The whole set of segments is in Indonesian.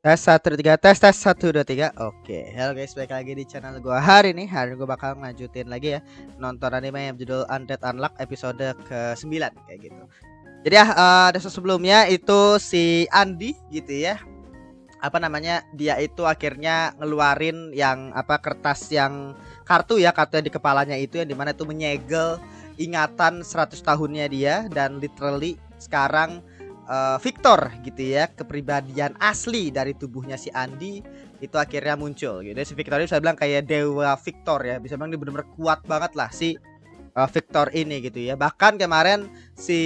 Tes 1 2 3, tes 1 2 3. Oke, halo guys, balik lagi di channel gua. Hari ini gua bakal lanjutin lagi ya nonton anime yang judul Undead Unluck episode ke-9 kayak gitu. Jadi episode sebelumnya itu si Andi gitu ya. Apa namanya? Dia itu akhirnya ngeluarin yang kertas yang kartu yang di kepalanya itu yang dimana itu menyegel ingatan 100 tahunnya dia, dan literally sekarang Victor gitu ya, kepribadian asli dari tubuhnya si Andi itu akhirnya muncul gitu. Si Victor ini saya bilang kayak dewa Victor ya, bisa bilang dia benar-benar kuat banget lah si Victor ini gitu ya. Bahkan kemarin si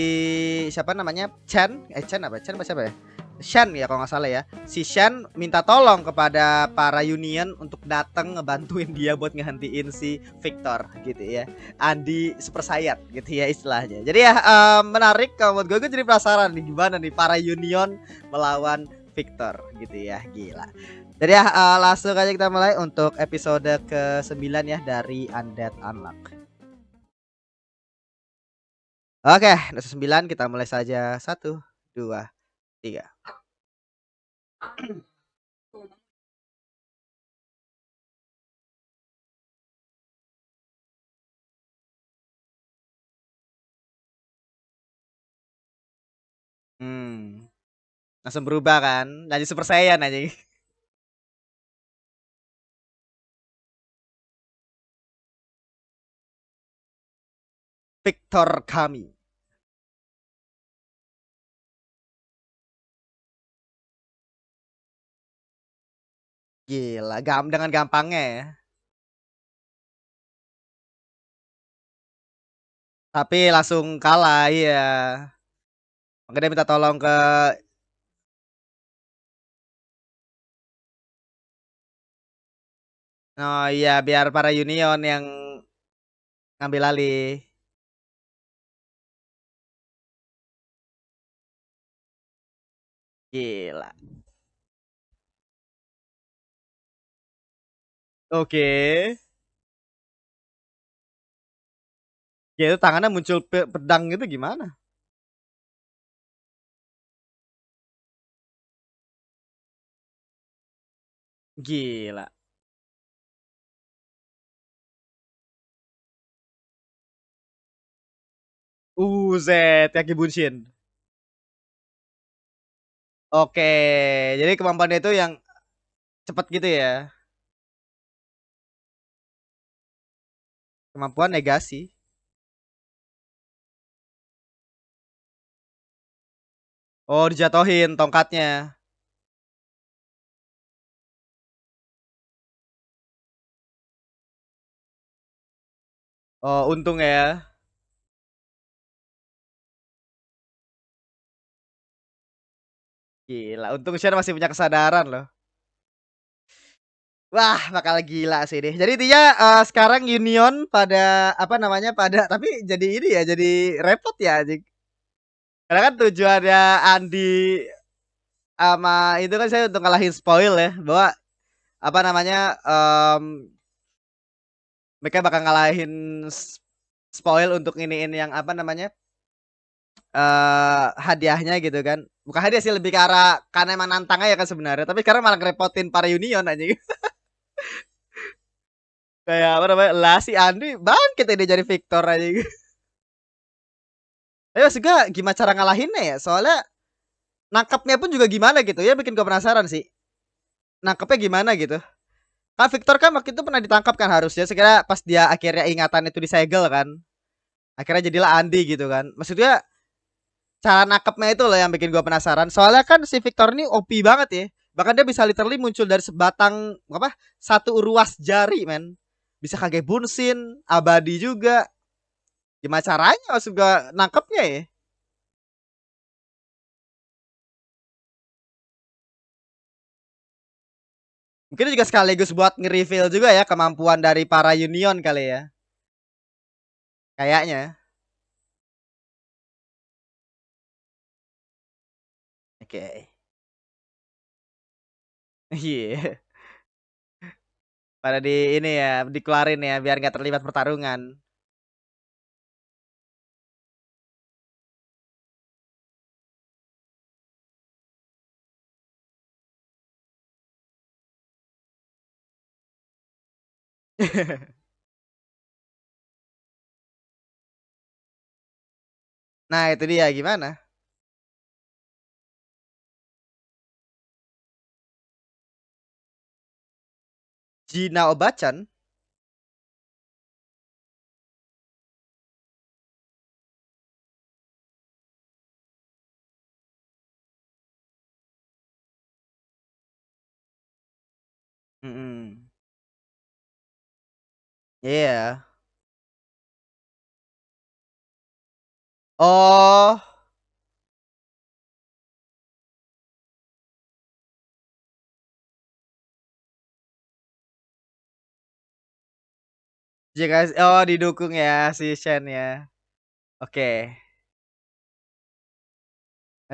siapa namanya Chen siapa ya, Shen ya kalau nggak salah ya, si Shen minta tolong kepada para Union untuk datang ngebantuin dia buat ngehentiin si Victor gitu ya. Andi super sayat gitu ya istilahnya. Jadi ya menarik kalau gue jadi penasaran nih gimana nih para Union melawan Victor gitu ya, gila. Jadi ya langsung aja kita mulai untuk episode ke-9 ya dari Undead Unluck. Oke, episode 9 kita mulai saja. 1 2 3. Hmm, langsung berubah kan? Jadi Super Saiyan aja. Victor kami. Gila, dengan gampangnya ya. Tapi langsung kalah ya. Makanya dia minta tolong ke. Oh iya, biar para Union yang ngambil alih. Gila. Oke. Ya itu tangannya muncul pedang gitu gimana? Gila. Uzet, Yaki Bunshin. Oke, jadi kemampuannya itu yang cepat gitu ya. Kemampuan negasi. Oh, dijatohin tongkatnya. Oh, untung ya. Gila, untung Shen masih punya kesadaran loh. Wah, bakal gila sih deh. Jadi dia sekarang Union pada apa namanya pada tapi jadi ini ya, jadi repot ya anjing. Karena kan tujuannya Andi sama itu kan saya untuk ngalahin spoil ya, bahwa apa namanya mereka bakal ngalahin spoil untuk iniin yang apa namanya hadiahnya gitu kan. Bukan hadiah sih, lebih ke arah karena emang nantang aja kan sebenarnya. Tapi sekarang malah ngerepotin para Union aja. Kayak apa namanya? Lah si Andi bangkit dia jadi Victor aja. Tapi maksud gue gimana cara ngalahinnya ya? Soalnya nangkapnya pun juga gimana gitu ya, bikin gue penasaran sih. Nangkapnya gimana gitu. Kan Victor kan waktu itu pernah ditangkap kan harusnya. Sekira pas dia akhirnya ingatan itu disegel kan. Akhirnya jadilah Andi gitu kan. Maksudnya cara nangkapnya itu loh yang bikin gue penasaran. Soalnya kan si Victor ini OP banget ya. Bahkan dia bisa literally muncul dari sebatang apa? Satu ruas jari, men. Bisa kage bunsin, abadi juga. Gimana caranya maksud gue nangkepnya ya? Mungkin juga sekaligus buat nge-reveal juga ya kemampuan dari para Union kali ya. Kayaknya. Oke. Okay. Iya. Pada di ini ya, dikeluarin ya biar nggak terlibat pertarungan. Nah, itu dia gimana? Gina Obacan? Mm-mm. Iya. Oh, jika oh didukung ya si Shen ya. Oke.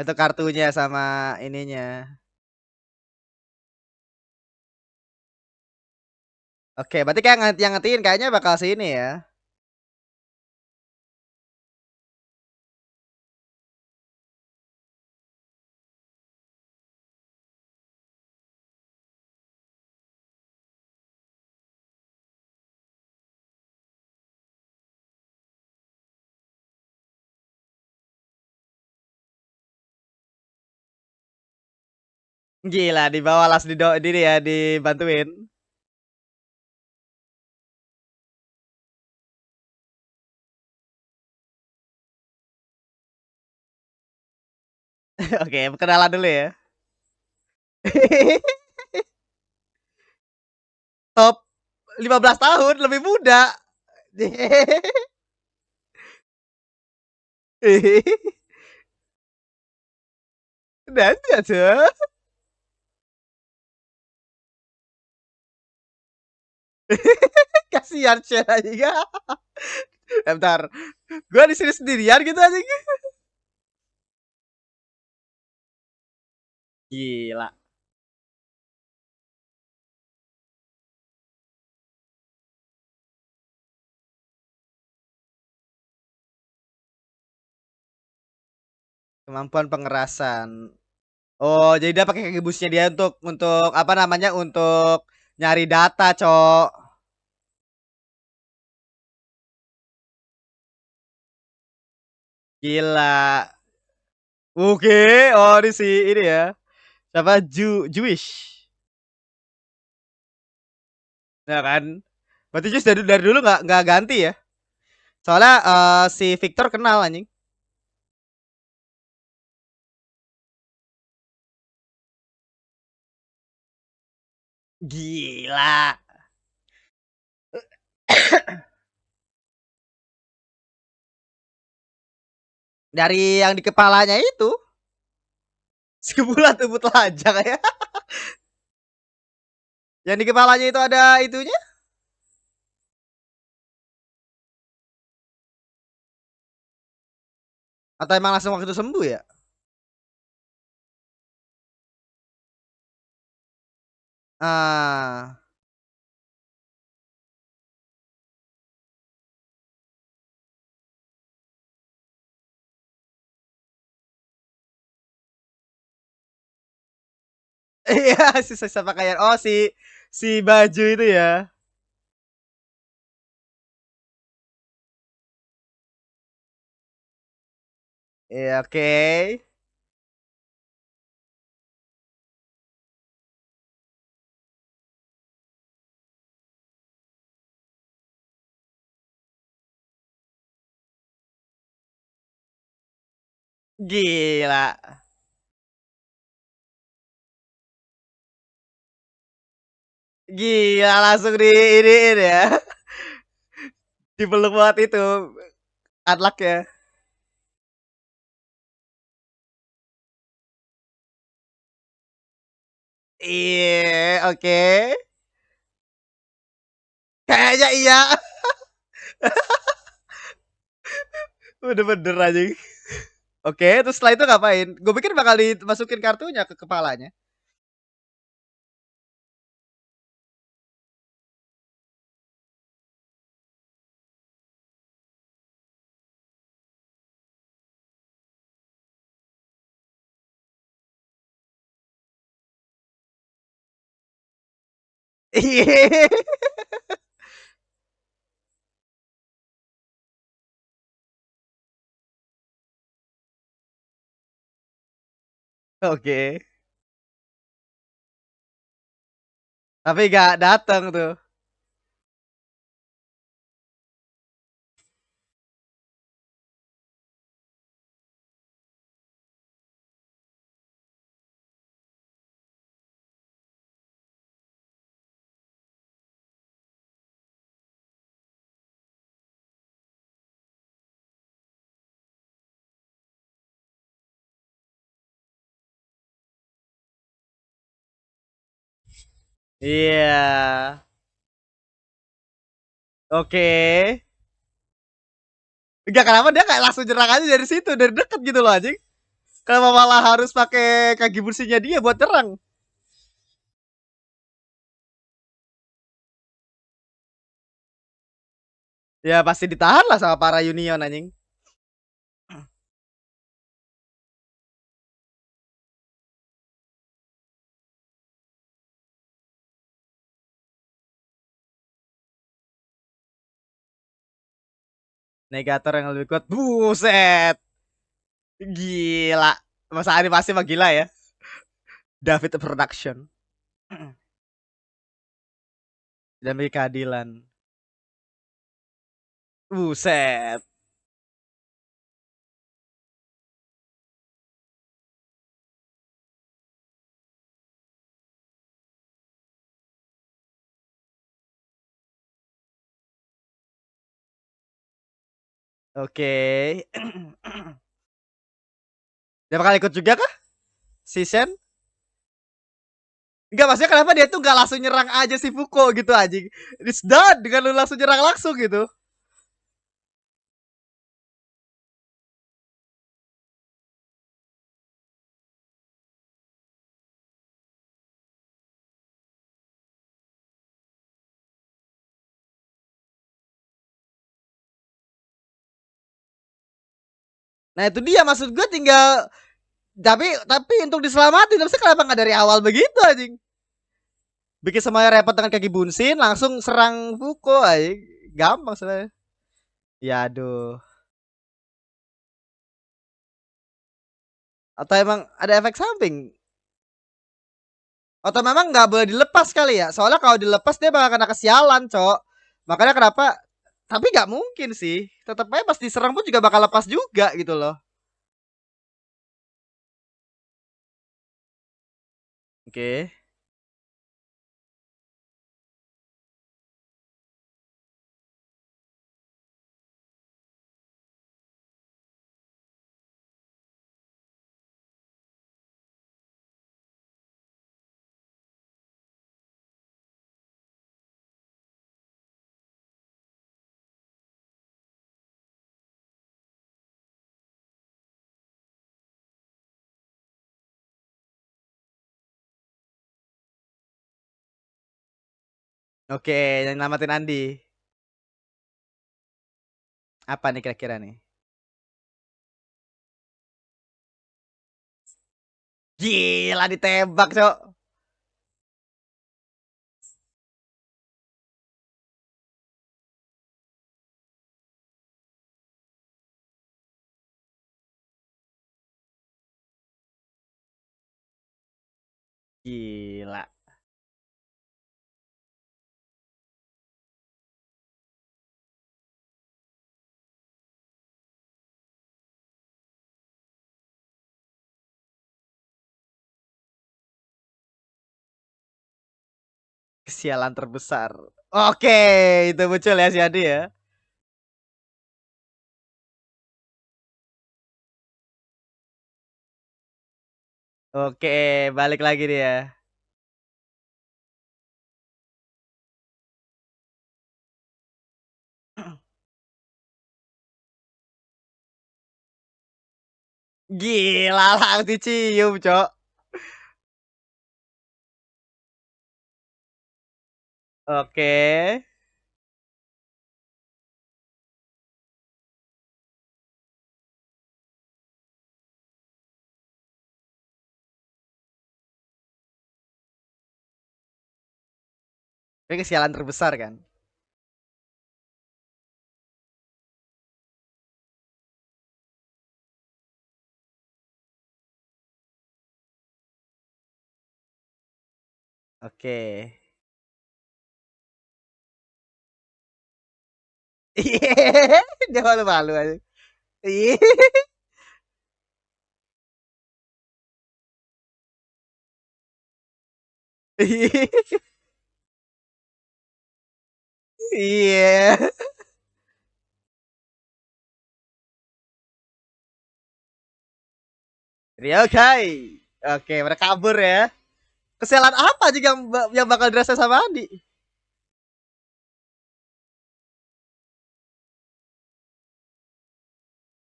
Itu kartunya sama ininya. Oke, berarti kayak yang ngetiin kayaknya bakal sini ya. Gila, di bawah las di ya dibantuin. Oke, kenalan dulu ya. Top 15 tahun lebih muda. Dan aja. Kasihan Shen aja. Bentar. Gua di sini sendirian gitu aja. Gila. Kemampuan pengerasan. Oh, jadi dia pakai kaki busnya dia untuk apa namanya? Untuk nyari data, Cok. Gila. Oke, oh ini si ini ya. Siapa Jewish. Ya kan? Berarti Jewish dari dulu nggak ganti ya? Soalnya si Victor kenal anjing. Gila. Dari yang di kepalanya itu. Sebulan tubuh telanjang ya. Yang di kepalanya itu ada itunya. Atau emang langsung waktu itu sembuh ya? Ah. Iya, sisa-sisa pakaian. Oh, si baju itu ya. Iya, oke. Gila. Gila langsung di ini ya. Dipeluk banget itu Unlock ya. Iya, oke. Kayaknya iya. Bener-bener aja. Oke, terus setelah itu ngapain? Gue pikir bakal dimasukin kartunya ke kepalanya. Iya. Oke. Tapi gak datang tuh. Iya. Oke. Enggak, kenapa dia kayak langsung nyerang aja dari situ, dari deket gitu loh anjing. Kenapa malah harus pakai kaki bersihnya dia buat nyerang? Ya pasti ditahan lah sama para Union anjing. Negator yang lebih kuat. Buset. Gila. Masa animasi mah gila ya. David Production. Demi keadilan. Buset. Oke. Dia bakal ikut juga kah? Si Shen? Enggak, maksudnya kenapa dia tuh gak langsung nyerang aja si Fuko gitu anjing. It's done dengan lu langsung nyerang langsung gitu. Nah itu dia, maksud gue tinggal. Tapi untuk diselamatin, tapi kenapa nggak dari awal begitu anjing? Bikin semuanya repot dengan kaki bunsin, langsung serang Fuko anjing. Gampang sebenarnya. Ya aduh. Atau emang ada efek samping? Atau memang nggak boleh dilepas kali ya? Soalnya kalau dilepas dia bakal kena kesialan, cok. Makanya kenapa? Tapi nggak mungkin sih. Tetap aja pas diserang pun juga bakal lepas juga gitu loh. Oke. Oke, yang namatin Andi. Apa nih kira-kira nih? Gila ditembak, cok. Gila. Kesialan terbesar. Oke, itu muncul ya si Andi ya. Oke, balik lagi dia. Gila lah dicium, cok. Oke. Ini kesialan terbesar kan. Oke. Iya, dia malu-malu aja. Iya. Iya. Ryokai. Oke, mereka kabur ya. Kesalahan apa juga yang bakal dirasa sama Andi?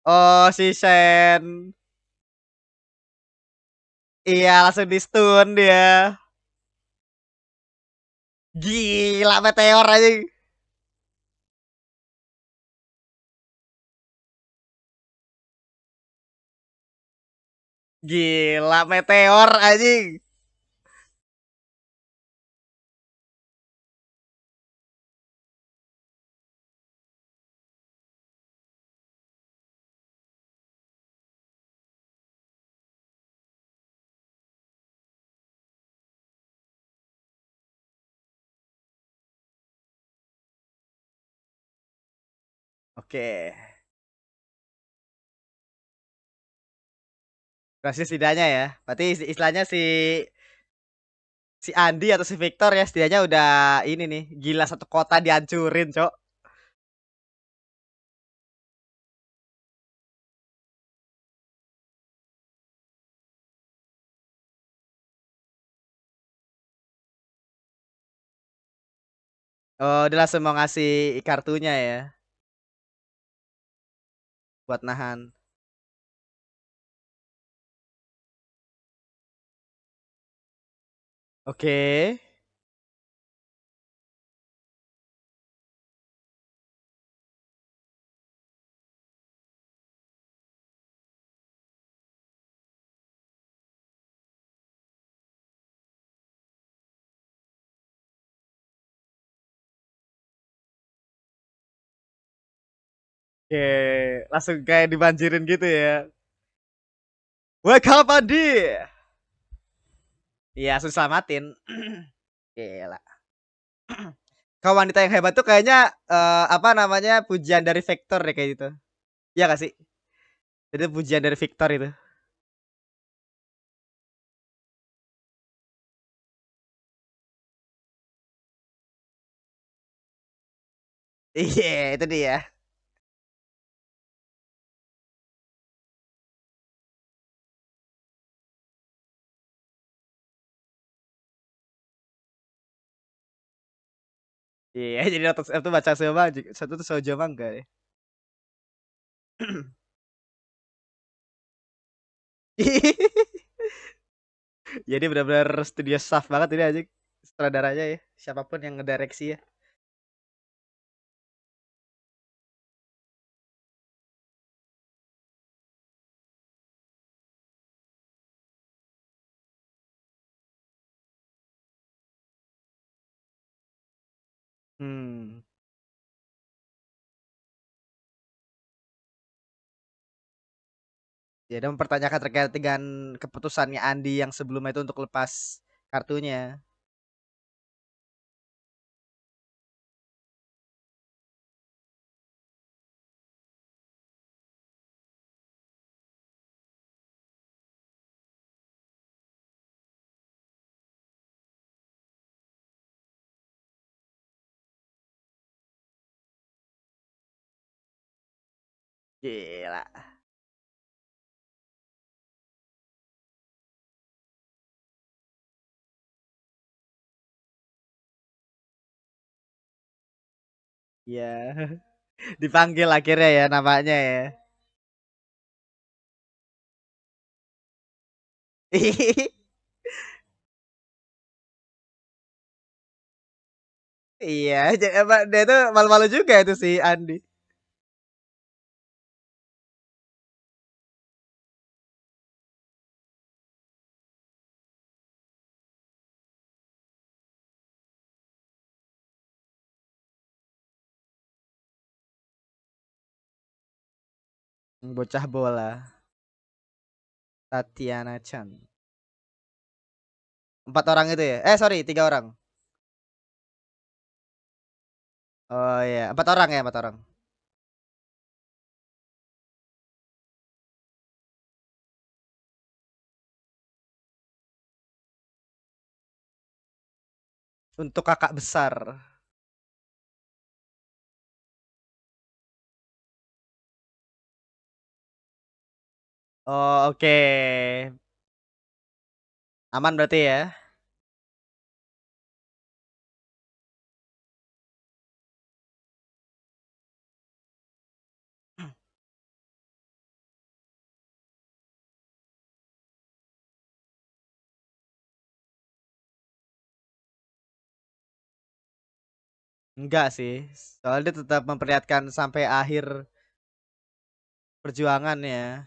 Oh, si Shen. Iya, langsung di stun dia. Gila, meteor aja. Gila, meteor anjing. Oke. Berhasil setidaknya ya. Berarti istilahnya si Andi atau si Victor ya setidaknya udah ini nih, gila satu kota dihancurin, Cok. Oh, dia langsung mau ngasih kartunya ya buat nahan. Oke. Oke, langsung kayak dibanjirin gitu ya. Welcome Andi. Iya, langsung selamatin. Gila. Kau wanita yang hebat tuh kayaknya apa namanya pujian dari Victor deh kayak gitu. Iya gak sih? Itu pujian dari Victor itu. Iya, itu dia. Iya, jadi nonton itu baca sama satu tuh Sojo Mangga ya. Jadi benar-benar studio staff banget ini aja sutradaranya ya. Siapapun yang ngedireksi ya. Hmm. Ya, dan mempertanyakan terkait dengan keputusannya Andi yang sebelumnya itu untuk lepas kartunya. Gila. Iya. Dipanggil akhirnya ya namanya ya. Iya, emang dia tuh malu-malu juga itu si Andi. Bocah bola Tatiana Chan. 4 orang itu ya? Sorry 3 orang. Oh iya, 4 orang ya, 4 orang. Untuk kakak besar. Oh, oke. Aman berarti ya? Enggak sih. Soalnya dia tetap memperlihatkan sampai akhir perjuangannya.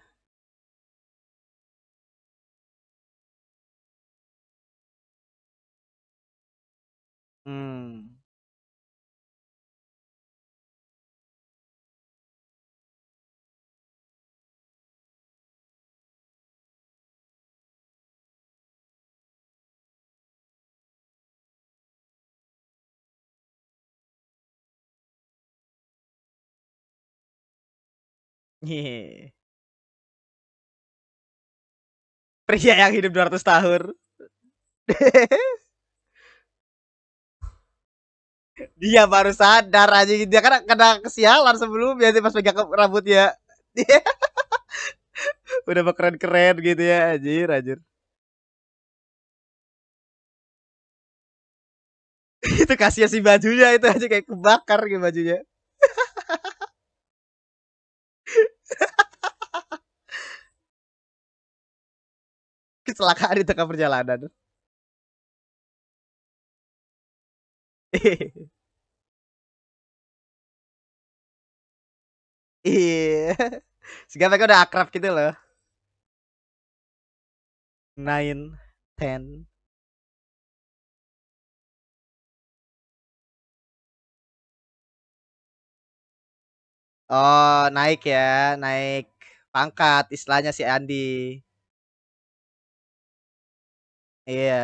Hmm. Iya. Pria yang hidup 200 tahun. Dia baru sadar aja, dia kan kena kesialan sebelumnya sih pas pegang rambutnya. Dia udah keren-keren gitu ya, anjir anjir. Itu kasihan si bajunya itu aja kayak kebakar gitu bajunya. Kecelakaan di tengah perjalanan. Iya. Sehingga mereka udah akrab gitu loh. Nine, ten. Oh, naik ya, naik pangkat istilahnya si Andi. Iya.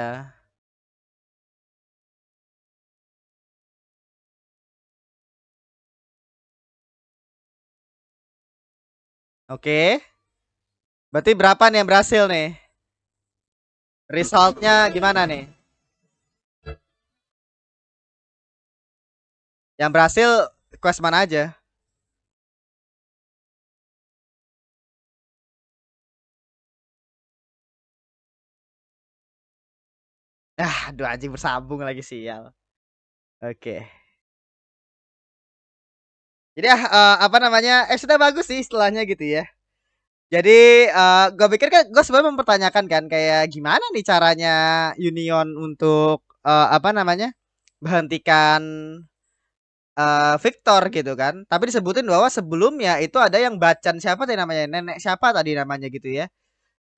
Oke. Berarti berapa nih yang berhasil nih? Resultnya gimana nih? Yang berhasil quest mana aja? Aduh anjing bersambung lagi sial. Oke. Jadi apa namanya? Sudah bagus sih istilahnya gitu ya. Jadi gue pikir kan gue sebenarnya mempertanyakan kan kayak gimana nih caranya Union untuk apa namanya? Menghentikan Victor gitu kan. Tapi disebutin bahwa sebelumnya itu ada yang Bacan siapa tadi namanya? Nenek siapa tadi namanya gitu ya.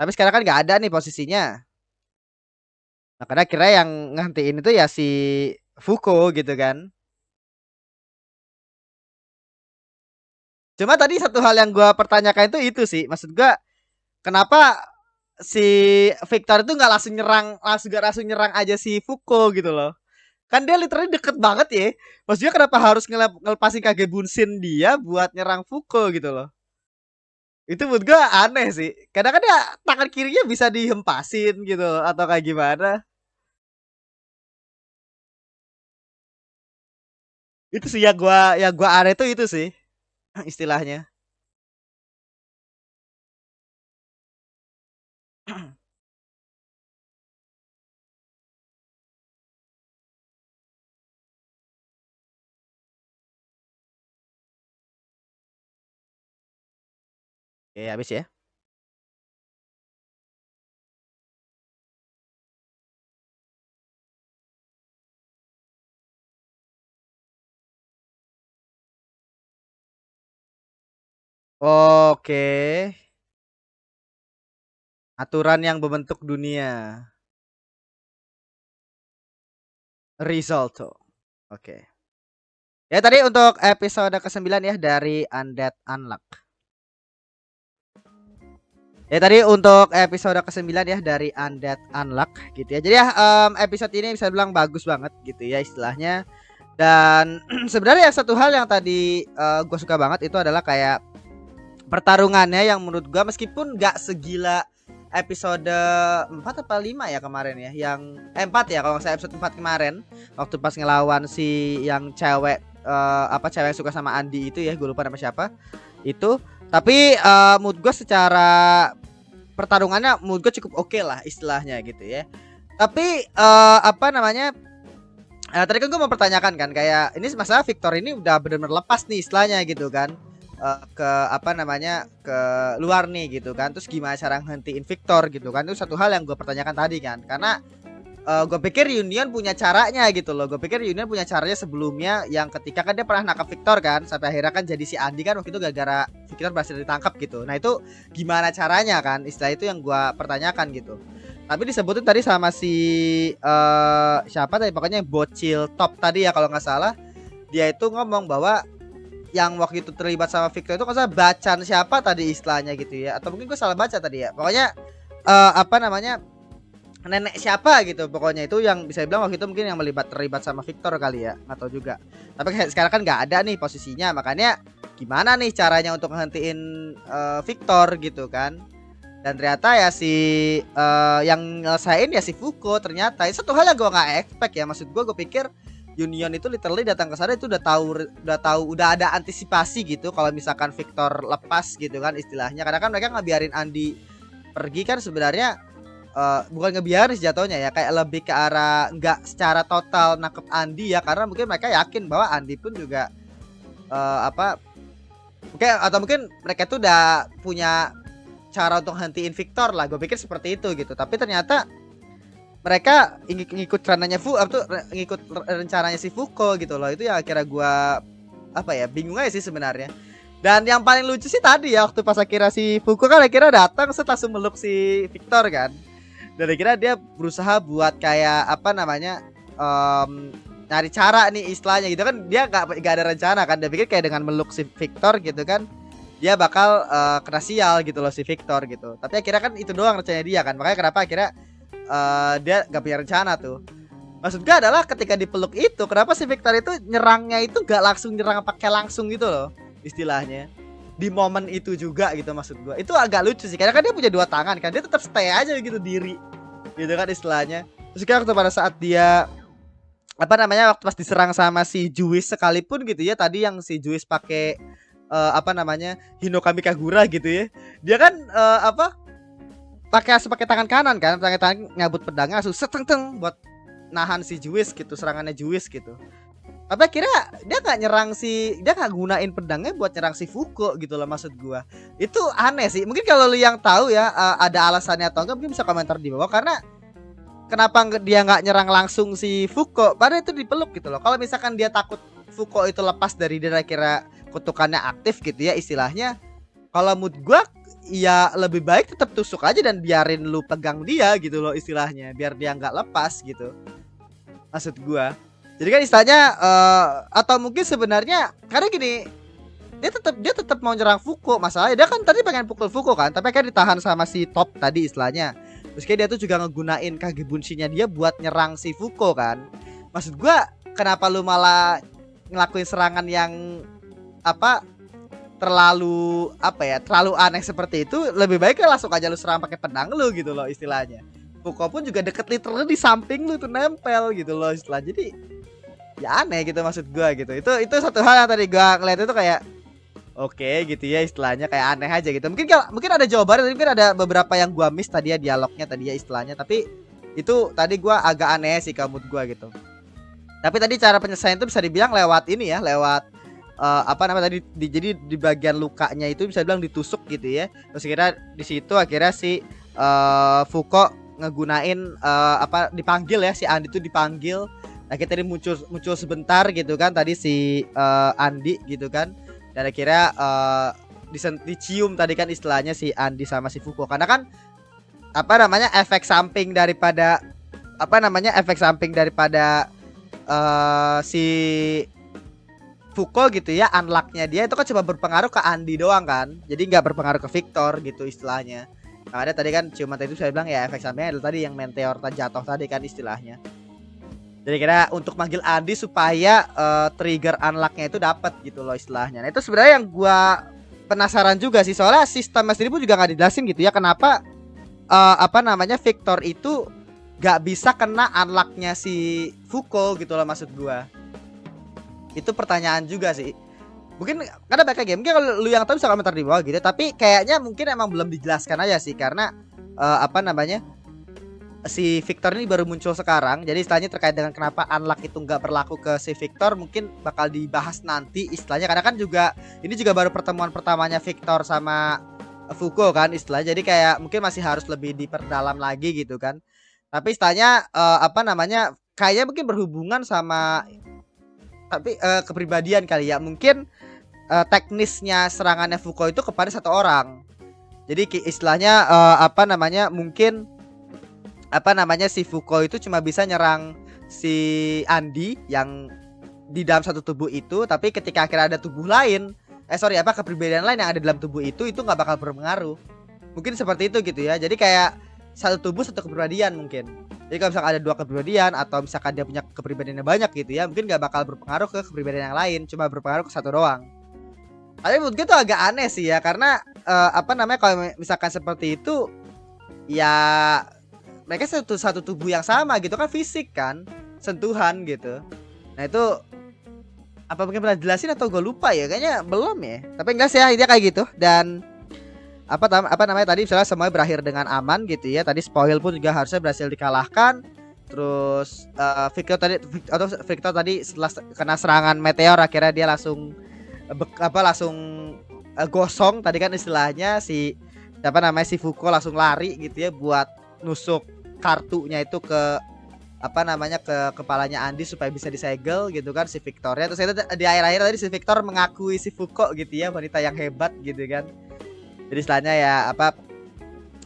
Tapi sekarang kan nggak ada nih posisinya. Nah, karena kira yang ngantiin itu ya si Fuko gitu kan. Cuma tadi satu hal yang gua pertanyakan itu sih. Maksud gua kenapa si Victor itu nggak langsung nyerang langsung nyerang aja si Fuko gitu loh. Kan dia literally deket banget ya. Maksudnya kenapa harus ngelepasin Kage Bunshin dia buat nyerang Fuko gitu loh. Itu menurut gua aneh sih. Kadang kan ya tangan kirinya bisa dihempasin gitu atau kayak gimana. Itu sih yang gua aneh tuh itu sih istilahnya. Oke, habis ya. Oke. Aturan yang membentuk dunia. Risotto. Oke. Ya tadi untuk episode ke-9 ya dari Undead Unluck. Ya tadi untuk episode ke-9 ya dari Undead Unluck gitu ya. Jadi ya episode ini bisa bilang bagus banget gitu ya istilahnya. Dan sebenarnya satu hal yang tadi gue suka banget itu adalah kayak pertarungannya yang menurut gue meskipun gak segila episode 4 apa 5 ya kemarin ya. Yang 4 ya kalau nggak salah episode 4 kemarin waktu pas ngelawan si yang cewek cewek yang suka sama Andi itu ya, gue lupa nama siapa itu. Tapi menurut gue secara pertarungannya menurut gue cukup oke lah istilahnya gitu ya. Tapi tadi kan gue mau pertanyakan kan kayak ini masalah Victor ini udah benar-benar lepas nih istilahnya gitu kan. Ke luar nih gitu kan. Terus gimana cara ngehentiin Victor gitu kan. Itu satu hal yang gue pertanyakan tadi kan. Karena gue pikir Union punya caranya gitu loh. Gue pikir Union punya caranya sebelumnya yang ketika kan dia pernah nangkap Victor kan, sampai akhirnya kan jadi si Andi kan waktu itu gara-gara Victor berhasil ditangkap gitu. Nah itu gimana caranya kan? Istilah itu yang gue pertanyakan gitu. Tapi disebutin tadi sama si siapa tadi pokoknya bocil top tadi ya kalau nggak salah. Dia itu ngomong bahwa yang waktu itu terlibat sama Victor itu kalau bacan siapa tadi istilahnya gitu ya. Atau mungkin gue salah baca tadi ya. Pokoknya nenek siapa gitu pokoknya itu yang bisa bilang waktu itu mungkin yang terlibat sama Victor kali ya, atau juga tapi sekarang kan nggak ada nih posisinya, makanya gimana nih caranya untuk ngehentiin Victor gitu kan. Dan ternyata ya si yang ngelesain ya si Fuko ternyata. Itu satu hal yang gue nggak expect ya, maksud gue pikir Union itu literally datang ke sana itu udah ada antisipasi gitu kalau misalkan Victor lepas gitu kan istilahnya, karena kan mereka ngebiarin Andi pergi kan sebenarnya. Bukan ngebiarin jatuhnya ya, kayak lebih ke arah nggak secara total nangkep Andi ya, karena mungkin mereka yakin bahwa Andi pun juga mungkin mereka tuh udah punya cara untuk hentiin Victor lah, gue pikir seperti itu gitu. Tapi ternyata mereka ngikut ngikut rencananya si Fuko gitu loh. Itu yang akhirnya gue bingung aja sih sebenarnya. Dan yang paling lucu sih tadi ya waktu pas akhirnya si Fuko kan akhirnya datang langsung meluk si Victor kan. Dan akhirnya dia berusaha buat kayak nyari cara nih istilahnya gitu kan. Dia gak ada rencana kan. Dia pikir kayak dengan meluk si Victor gitu kan dia bakal kena sial gitu loh si Victor gitu. Tapi akhirnya kan itu doang rencananya dia kan. Makanya kenapa akhirnya dia gak punya rencana tuh. Maksud gue adalah ketika dipeluk itu, kenapa si Victor itu nyerangnya itu gak langsung nyerang pakai langsung gitu loh istilahnya di momen itu juga gitu. Maksud gue itu agak lucu sih, karena kan dia punya dua tangan kan, dia tetap stay aja gitu diri gitu kan istilahnya. Terus kan waktu pada saat dia waktu pas diserang sama si Juice sekalipun gitu ya, tadi yang si Juice pakai Hinokami Kagura gitu ya, dia kan pakai tangan kanan kan, tangan nyabut pedangnya langsung seteng buat nahan si Juice gitu, serangannya Juice gitu. Tapi akhirnya dia nggak gunain pedangnya buat nyerang si Fuko gitu loh. Maksud gua itu aneh sih. Mungkin kalau lu yang tahu ya ada alasannya atau enggak mungkin bisa komentar di bawah. Karena kenapa dia nggak nyerang langsung si Fuko padahal itu dipeluk gitu loh. Kalau misalkan dia takut Fuko itu lepas dari dia kira kutukannya aktif gitu ya istilahnya, kalau mood gua ya lebih baik tetap tusuk aja dan biarin lu pegang dia gitu loh istilahnya, biar dia nggak lepas gitu. Maksud gua jadi kan istilahnya atau mungkin sebenarnya karena gini, dia tetap mau nyerang Fuko. Masalahnya dia kan tadi pengen pukul Fuko kan, tapi kan ditahan sama si Top tadi istilahnya. Terus kayak dia tuh juga ngegunain Kage Bunshin-nya dia buat nyerang si Fuko kan. Maksud gua kenapa lu malah ngelakuin serangan yang terlalu aneh seperti itu. Lebih baik kan langsung aja lu serang pakai pedang lu gitu loh istilahnya. Fuko pun juga deket literally di samping lu tuh nempel gitu loh istilah. Jadi ya aneh gitu maksud gua gitu. Itu satu hal yang tadi gua ngeliat itu kayak oke gitu ya istilahnya, kayak aneh aja gitu. Mungkin ada jawabannya, mungkin ada beberapa yang gua miss tadi ya dialognya tadi ya istilahnya. Tapi itu tadi gua agak aneh sih ke mood gua gitu. Tapi tadi cara penyelesaian itu bisa dibilang lewat ini ya, lewat tadi jadi di bagian lukanya itu bisa bilang ditusuk gitu ya. Terus kira di situ akhirnya si Fuko ngegunain dipanggil ya, si Andi tuh dipanggil. Akhirnya tadi muncul sebentar gitu kan tadi si Andi gitu kan. Dan akhirnya dicium tadi kan istilahnya si Andi sama si Fuko, karena kan efek samping daripada si Fuko gitu ya, unlocknya dia itu kan cuma berpengaruh ke Andi doang kan, jadi nggak berpengaruh ke Victor gitu istilahnya. Ada tadi kan ciuman tadi itu saya bilang ya efek sampingnya adalah tadi yang meteor jatuh tadi kan istilahnya. Jadi kira untuk manggil Andi supaya trigger unlock-nya itu dapat gitu loh istilahnya. Nah itu sebenarnya yang gua penasaran juga sih, soalnya sistemnya sendiri pun juga nggak dijelasin gitu ya kenapa Victor itu gak bisa kena unlock-nya si Fuko gitu loh maksud gua. Itu pertanyaan juga sih. Mungkin karena baca game, mungkin kalau lu yang tahu bisa komentar di bawah gitu. Tapi kayaknya mungkin emang belum dijelaskan aja sih karena si Victor ini baru muncul sekarang. Jadi istilahnya terkait dengan kenapa unlock itu nggak berlaku ke si Victor mungkin bakal dibahas nanti istilahnya. Karena kan juga ini juga baru pertemuan pertamanya Victor sama Fuko kan istilahnya. Jadi kayak mungkin masih harus lebih diperdalam lagi gitu kan. Tapi istilahnya kayaknya mungkin berhubungan sama kepribadian kali ya. Mungkin teknisnya serangannya Fuko itu kepada satu orang. Jadi istilahnya mungkin si Fuko itu cuma bisa nyerang si Andi yang di dalam satu tubuh itu, tapi ketika akhirnya ada tubuh lain, kepribadian lain yang ada dalam tubuh itu nggak bakal berpengaruh. Mungkin seperti itu gitu ya. Jadi kayak satu tubuh satu kepribadian mungkin. Jadi kalau misalkan ada dua kepribadian atau misalkan dia punya kepribadiannya banyak gitu ya, mungkin nggak bakal berpengaruh ke kepribadian yang lain, cuma berpengaruh ke satu doang. Tapi menurut gue itu agak aneh sih ya, karena kalau misalkan seperti itu ya mereka satu tubuh yang sama gitu kan, fisik kan, sentuhan gitu. Nah itu apa mungkin pernah jelasin atau gue lupa ya, kayaknya belum ya. Tapi enggak sih ya, intinya kayak gitu. Dan tadi misalnya semuanya berakhir dengan aman gitu ya. Tadi spoil pun juga harusnya berhasil dikalahkan. Terus Victor tadi setelah kena serangan meteor akhirnya dia langsung gosong tadi kan istilahnya, si Fuko langsung lari gitu ya buat nusuk kartunya itu ke ke kepalanya Andi supaya bisa disegel gitu kan si Victornya. Terus itu di akhir-akhir tadi si Victor mengakui si Fuko gitu ya, wanita yang hebat gitu kan. Jadi istilahnya ya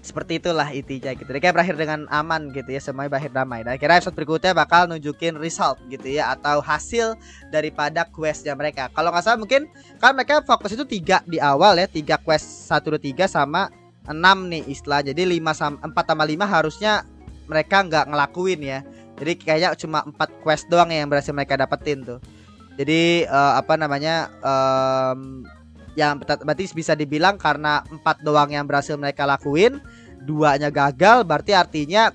seperti itulah intinya gitu. Jadi kayak berakhir dengan aman gitu ya, semuanya berakhir damai. Dan akhirnya episode berikutnya bakal nunjukin result gitu ya, atau hasil daripada questnya mereka. Kalau nggak salah mungkin kan mereka fokus itu 3 di awal ya, 3 quest 1, 2, 3 sama 6 nih istilah. Jadi 4 tambah 5 harusnya mereka nggak ngelakuin ya. Jadi kayaknya cuma 4 quest doang yang berhasil mereka dapetin tuh. Jadi yang berarti bisa dibilang karena 4 doang yang berhasil mereka lakuin, 2-nya gagal, berarti artinya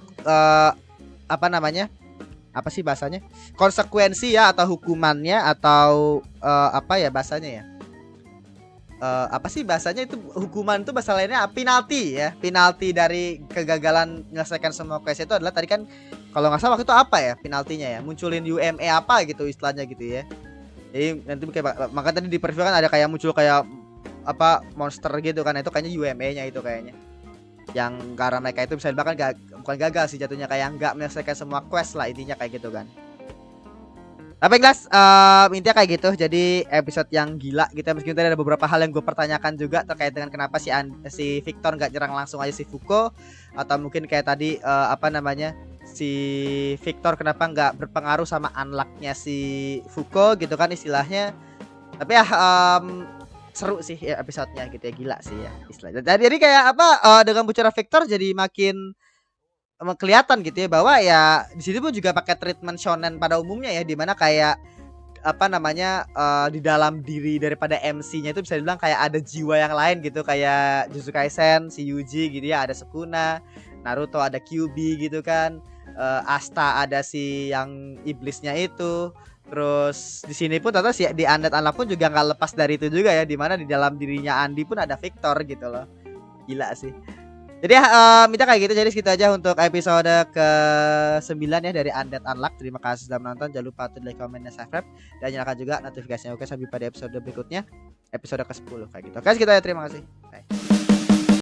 bahasanya konsekuensi ya, atau hukumannya, atau bahasanya ya, bahasanya itu hukuman itu bahasa lainnya penalti ya. Penalti dari kegagalan menyelesaikan semua quest itu adalah tadi kan kalau nggak salah waktu itu penaltinya ya, munculin UMA gitu istilahnya gitu ya. Jadi nanti kayak maka tadi di preview kan ada kayak muncul kayak monster gitu kan, itu kayaknya UMA-nya itu kayaknya. Yang karena mereka itu bisa bahkan bukan gagal sih jatuhnya, kayak nggak menyelesaikan semua quest lah intinya kayak gitu kan. Tapi jelas intinya kayak gitu. Jadi episode yang gila gitu, meskipun tadi ada beberapa hal yang gue pertanyakan juga terkait dengan kenapa si Victor nggak nyerang langsung aja si Fuko, atau mungkin kayak tadi si Victor kenapa nggak berpengaruh sama unlock-nya si Fuko gitu kan istilahnya. Tapi ya seru sih ya episodenya gitu ya, gila sih ya istilahnya. Jadi kayak dengan bicara Victor jadi makin kelihatan gitu ya bahwa ya di sini pun juga pakai treatment shonen pada umumnya ya, dimana kayak di dalam diri daripada MC-nya itu bisa dibilang kayak ada jiwa yang lain gitu, kayak Jujutsu Kaisen si Yuji gitu ya, ada Sukuna, Naruto ada Kyuubi gitu kan, Asta ada si yang iblisnya itu. Terus di sini pun ternyata di Undead Unlock pun juga nggak lepas dari itu juga ya, dimana di dalam dirinya Andi pun ada Victor gitu loh. Gila sih. Jadi minta kayak gitu. Jadi segitu aja untuk episode ke-9 ya dari Undead Unlock. Terima kasih sudah menonton. Jangan lupa like, comment, dan subscribe, dan nyalakan juga notifikasinya. Oke, sampai pada episode berikutnya, episode ke-10 kayak gitu. Oke, segitu aja, terima kasih. Bye.